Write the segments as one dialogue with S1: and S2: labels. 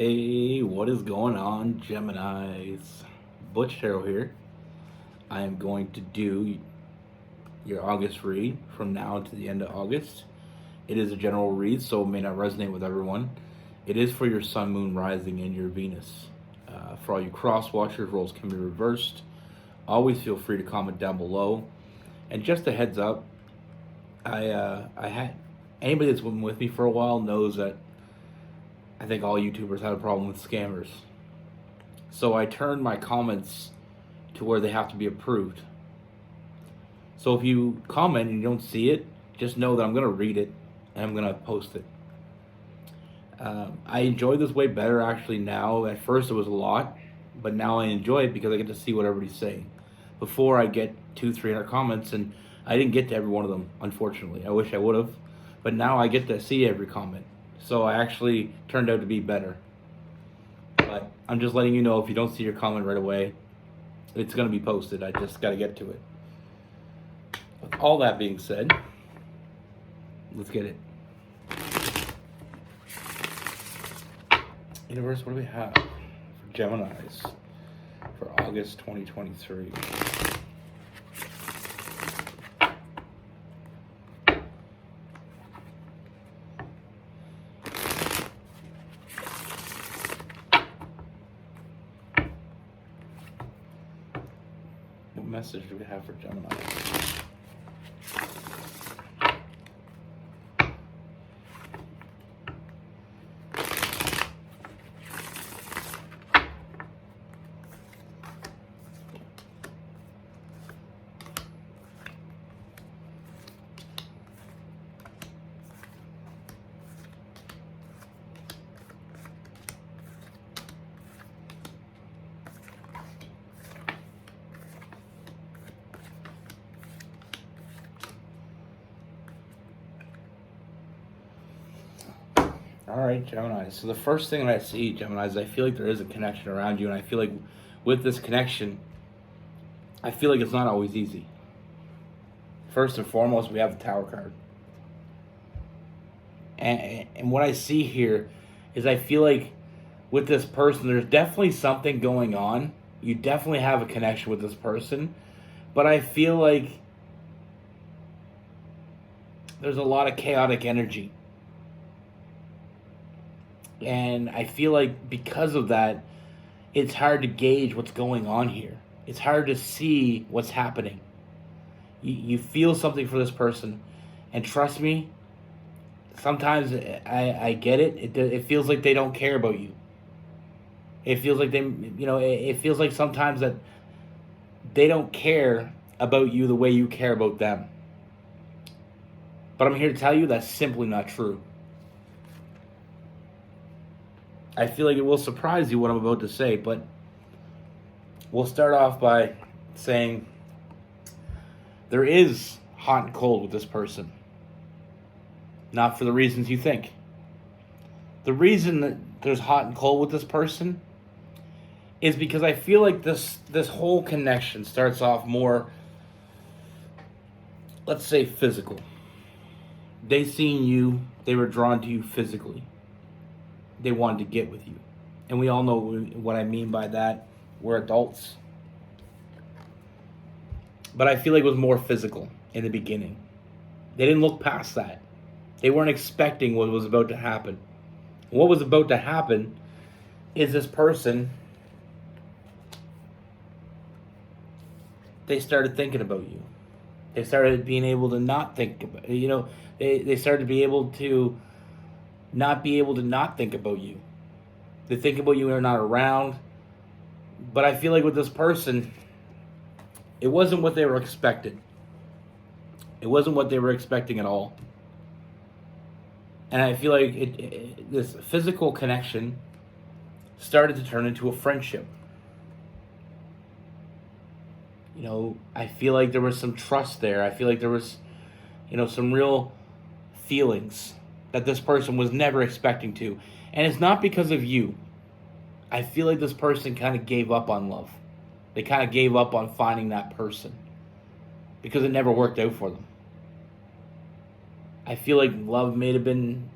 S1: Hey, what is going on, Geminis? Butch here. I am going to do your August read from now to the end of August. It is a general read, so it may not resonate with everyone. It is for your Sun, Moon, Rising, and your Venus. For all you cross watchers, roles can be reversed. Always feel free to comment down below. And just a heads up, I had anybody that's been with me for a while knows that I think all YouTubers have a problem with scammers. So I turned my comments to where they have to be approved. So if you comment and you don't see it, just know that I'm going to read it and I'm going to post it. I enjoy this way better actually now. At first it was a lot, but now I enjoy it because I get to see what everybody's saying. Before I get 200-300 comments and I didn't get to every one of them, unfortunately. I wish I would have, but now I get to see every comment. So I actually turned out to be better. But I'm just letting you know if you don't see your comment right away, it's going to be posted. I just got to get to it. With all that being said, let's get it. Universe, what do we have for Geminis for August 2023? What message do we have for Gemini? All right, Gemini. So the first thing that I see, Gemini, is I feel like there is a connection around you, and I feel like with this connection, I feel like it's not always easy. First and foremost, we have the Tower card. And what I see here is I feel like with this person, there's definitely something going on. You definitely have a connection with this person, but I feel like there's a lot of chaotic energy. And I feel like because of that, it's hard to gauge what's going on here. It's hard to see what's happening. You feel something for this person. And trust me, sometimes I get it. It feels like they don't care about you. It feels like it feels like sometimes that they don't care about you the way you care about them. But I'm here to tell you that's simply not true. I feel like it will surprise you what I'm about to say, but we'll start off by saying there is hot and cold with this person. Not for the reasons you think. The reason that there's hot and cold with this person is because I feel like this whole connection starts off more, let's say, physical. They seen you, they were drawn to you physically. They wanted to get with you. And we all know what I mean by that. We're adults. But I feel like it was more physical in the beginning. They didn't look past that. They weren't expecting what was about to happen. What was about to happen is this person, they started thinking about you. They started being able to not think about, they started to be able to not be able to not think about you. They think about you when they're not around. But I feel like with this person, it wasn't what they were expecting. It wasn't what they were expecting at all. And I feel like this physical connection started to turn into a friendship. I feel like there was some trust there. I feel like there was, some real feelings that this person was never expecting to. And it's not because of you. I feel like this person kind of gave up on love. They kind of gave up on finding that person because it never worked out for them. I feel like love might have been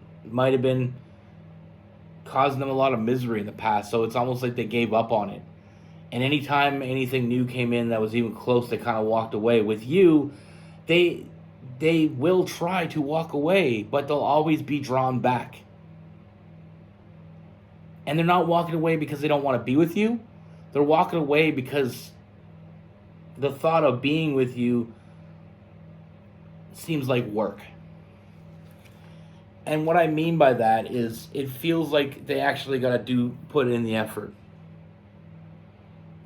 S1: causing them a lot of misery in the past. So it's almost like they gave up on it. And anytime anything new came in that was even close, they kind of walked away. With you, they will try to walk away, but they'll always be drawn back. And they're not walking away because they don't want to be with you. They're walking away because the thought of being with you seems like work. And what I mean by that is it feels like they actually got to put in the effort.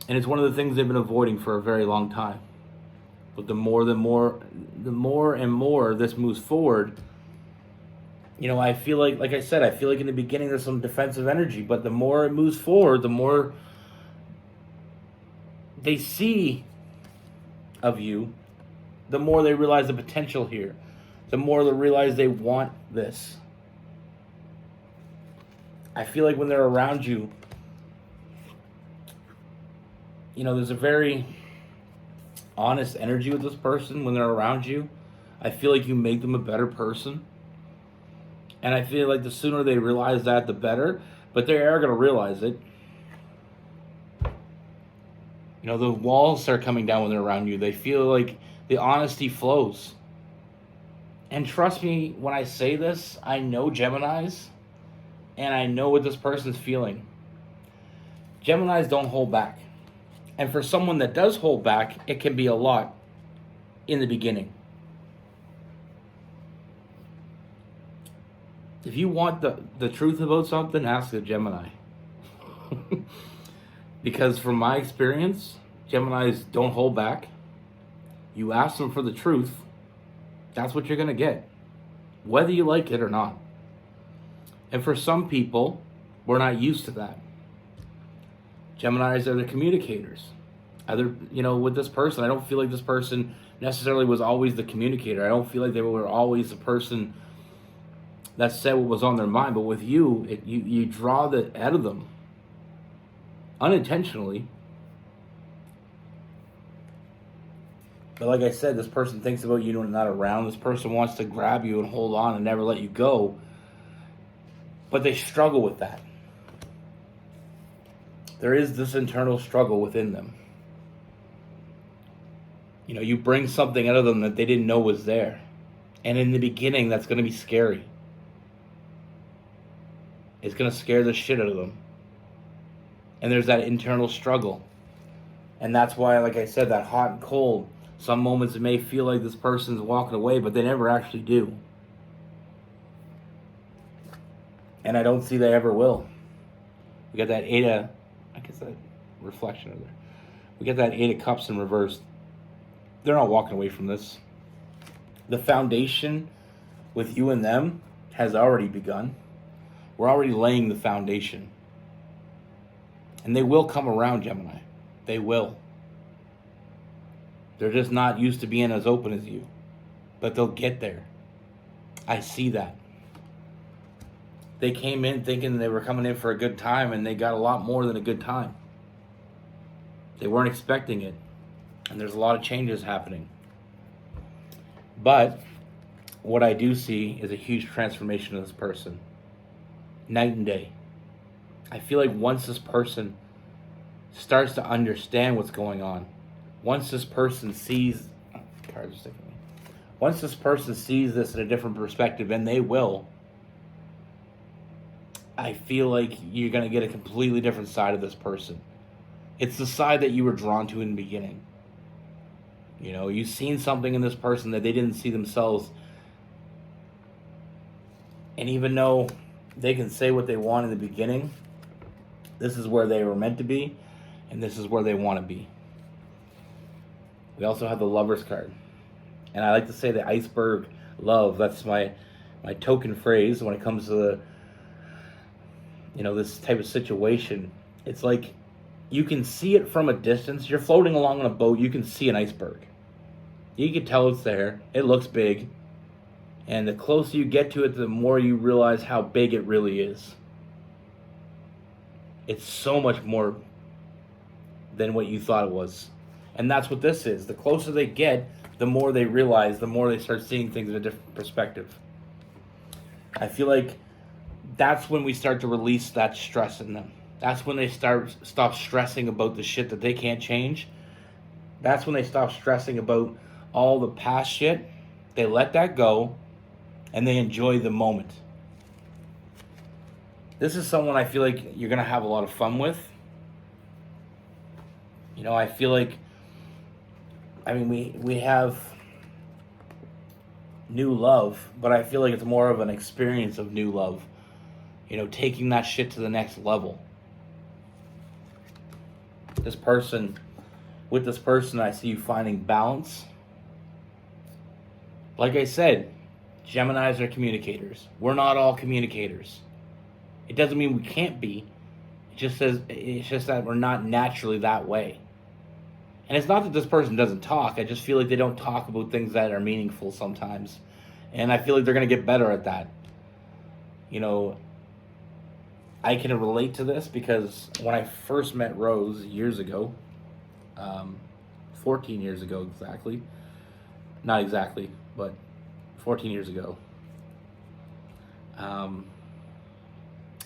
S1: And it's one of the things they've been avoiding for a very long time. But the more and more this moves forward, I feel like I said, I feel like in the beginning there's some defensive energy, but the more it moves forward, the more they see of you, the more they realize the potential here, the more they realize they want this. I feel like when they're around you, there's a very honest energy with this person when they're around you. I feel like you make them a better person. And I feel like the sooner they realize that, the better. But they are going to realize it. The walls start coming down when they're around you. They feel like the honesty flows. And trust me when I say this, I know Geminis. And I know what this person's feeling. Geminis don't hold back. And for someone that does hold back, it can be a lot in the beginning. If you want the truth about something, ask a Gemini. Because from my experience, Geminis don't hold back. You ask them for the truth, that's what you're going to get. Whether you like it or not. And for some people, we're not used to that. Geminis are the communicators. With this person, I don't feel like this person necessarily was always the communicator. I don't feel like they were always the person that said what was on their mind. But with you, you draw that out of them unintentionally. But like I said, this person thinks about you when you're not around. This person wants to grab you and hold on and never let you go. But they struggle with that. There is this internal struggle within them. You bring something out of them that they didn't know was there. And in the beginning, that's going to be scary. It's going to scare the shit out of them. And there's that internal struggle. And that's why, like I said, that hot and cold, some moments it may feel like this person's walking away, but they never actually do. And I don't see they ever will. We got that that reflection over there. We got that 8 of Cups in reverse. They're not walking away from this. The foundation with you and them has already begun. We're already laying the foundation. And they will come around, Gemini. They will. They're just not used to being as open as you. But they'll get there. I see that. They came in thinking they were coming in for a good time, and they got a lot more than a good time. They weren't expecting it. And there's a lot of changes happening. But what I do see is a huge transformation of this person. Night and day. I feel like once this person starts to understand what's going on, once this person sees this in a different perspective, and they will, I feel like you're going to get a completely different side of this person. It's the side that you were drawn to in the beginning. You've seen something in this person that they didn't see themselves. And even though they can say what they want in the beginning, this is where they were meant to be, and this is where they want to be. We also have the Lover's card. And I like to say the iceberg love. That's my token phrase when it comes to this type of situation. It's like you can see it from a distance. You're floating along on a boat. You can see an iceberg. You can tell it's there. It looks big. And the closer you get to it, the more you realize how big it really is. It's so much more than what you thought it was. And that's what this is. The closer they get, the more they realize, the more they start seeing things in a different perspective. I feel like that's when we start to release that stress in them. That's when they stop stressing about the shit that they can't change. That's when they stop stressing about all the past shit. They let that go and they enjoy the moment. This is someone I feel like you're going to have a lot of fun with. You know, I feel like, I mean, we have new love, but I feel like it's more of an experience of new love. You know, taking that shit to the next level. With this person, I see you finding balance. Like I said, Geminis are communicators. We're not all communicators. It doesn't mean we can't be. It's just that we're not naturally that way. And it's not that this person doesn't talk. I just feel like they don't talk about things that are meaningful sometimes. And I feel like they're going to get better at that. You know, I can relate to this because when I first met Rose years ago, 14 years ago exactly, not exactly, but 14 years ago,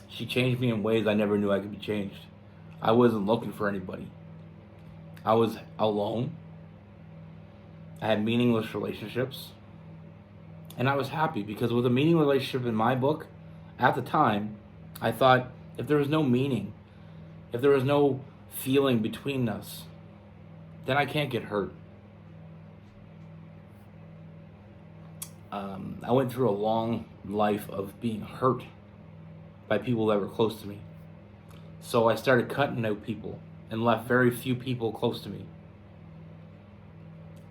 S1: she changed me in ways I never knew I could be changed. I wasn't looking for anybody. I was alone. I had meaningless relationships. And I was happy because with a meaningless relationship in my book, at the time, I thought if there was no meaning, if there was no feeling between us, then I can't get hurt. I went through a long life of being hurt by people that were close to me. So I started cutting out people and left very few people close to me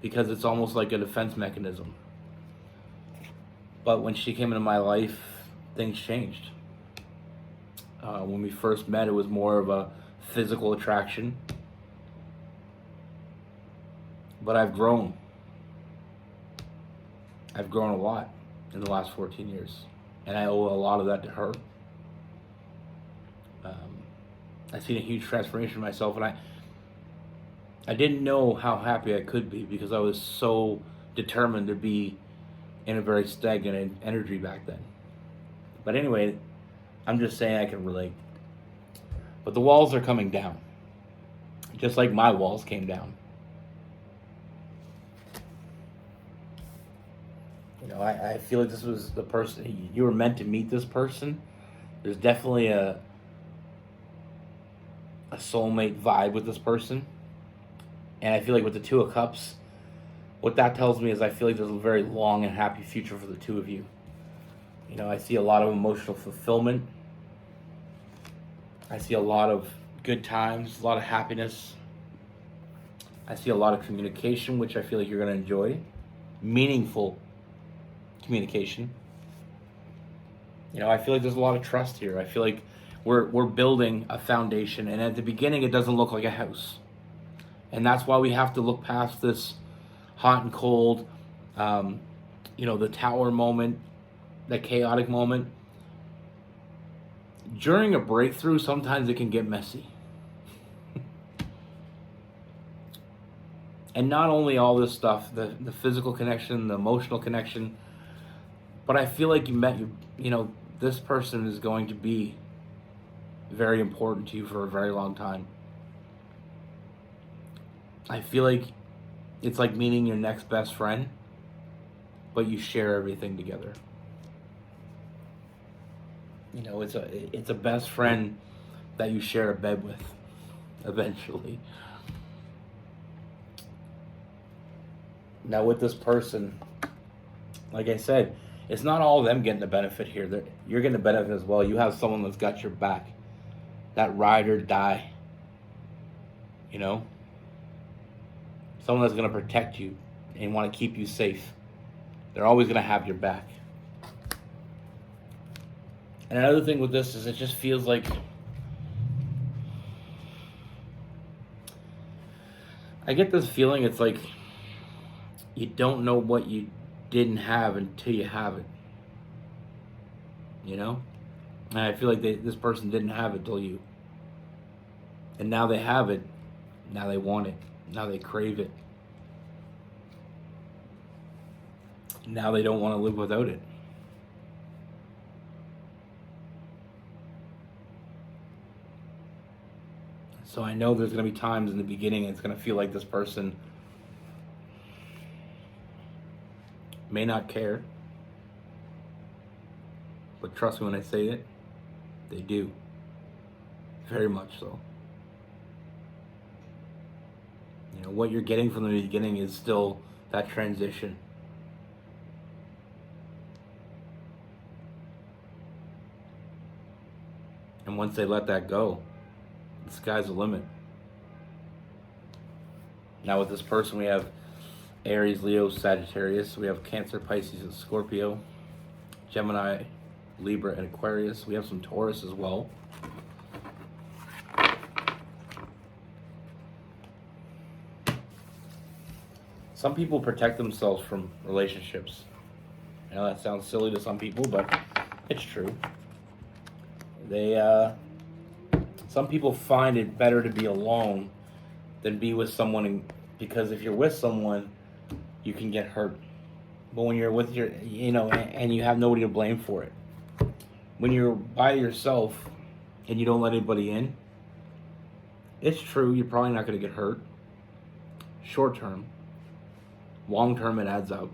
S1: because it's almost like a defense mechanism. But when she came into my life, things changed. When we first met, it was more of a physical attraction. But I've grown. I've grown a lot in the last 14 years. And I owe a lot of that to her. I've seen a huge transformation in myself, and I didn't know how happy I could be because I was so determined to be in a very stagnant energy back then. But anyway, I'm just saying I can relate. But the walls are coming down, just like my walls came down. You know, I feel like this was the person, you were meant to meet this person. There's definitely a soulmate vibe with this person. And I feel like with the Two of Cups, what that tells me is I feel like there's a very long and happy future for the two of you. You know, I see a lot of emotional fulfillment. I see a lot of good times, a lot of happiness. I see a lot of communication, which I feel like you're going to enjoy. Meaningful communication. You know, I feel like there's a lot of trust here. I feel like we're building a foundation, and at the beginning it doesn't look like a house. And that's why we have to look past this hot and cold, you know, the tower moment, the chaotic moment. During a breakthrough, sometimes it can get messy. And not only all this stuff, the physical connection, the emotional connection, but I feel like you know, this person is going to be very important to you for a very long time. I feel like it's like meeting your next best friend, but you share everything together. You know, it's a best friend that you share a bed with, eventually. Now with this person, like I said, it's not all of them getting the benefit here. You're getting the benefit as well. You have someone that's got your back. That ride or die. You know? Someone that's going to protect you and want to keep you safe. They're always going to have your back. And another thing with this is it just feels like I get this feeling it's like you don't know what you didn't have until you have it. You know? And I feel like this person didn't have it till you. And now they have it. Now they want it. Now they crave it. Now they don't want to live without it. So I know there's going to be times in the beginning it's going to feel like this person may not care. But trust me when I say it, they do. Very much so. You know, what you're getting from the beginning is still that transition. And once they let that go, the sky's the limit. Now with this person, we have Aries, Leo, Sagittarius. We have Cancer, Pisces, and Scorpio. Gemini, Libra, and Aquarius. We have some Taurus as well. Some people protect themselves from relationships. I know that sounds silly to some people, but it's true. Some people find it better to be alone than be with someone, because if you're with someone, you can get hurt. But when you're with and you have nobody to blame for it. When you're by yourself and you don't let anybody in, it's true, you're probably not going to get hurt. Short term. Long term, it adds up.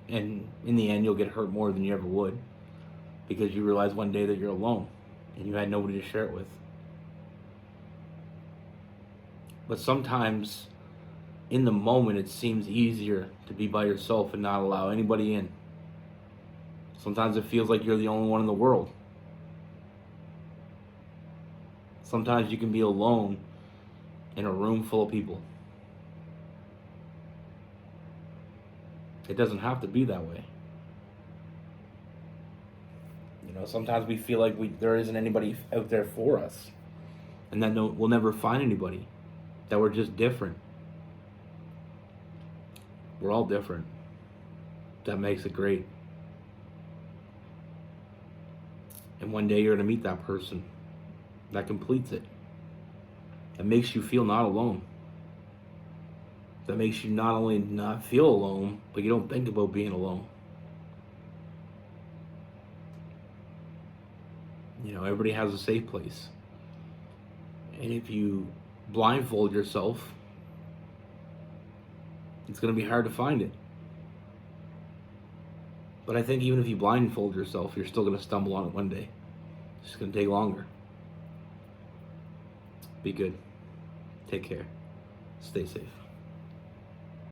S1: And in the end, you'll get hurt more than you ever would, because you realize one day that you're alone and you had nobody to share it with. But sometimes, in the moment, it seems easier to be by yourself and not allow anybody in. Sometimes it feels like you're the only one in the world. Sometimes you can be alone in a room full of people. It doesn't have to be that way. You know, sometimes we feel like there isn't anybody out there for us, and that we'll never find anybody, that we're just different. We're all different. That makes it great. And one day you're going to meet that person that completes it. That makes you feel not alone. That makes you not only not feel alone, but you don't think about being alone. You know, everybody has a safe place. And if you blindfold yourself, it's going to be hard to find it. But I think even if you blindfold yourself, you're still going to stumble on it one day. It's just going to take longer. Be good. Take care. Stay safe.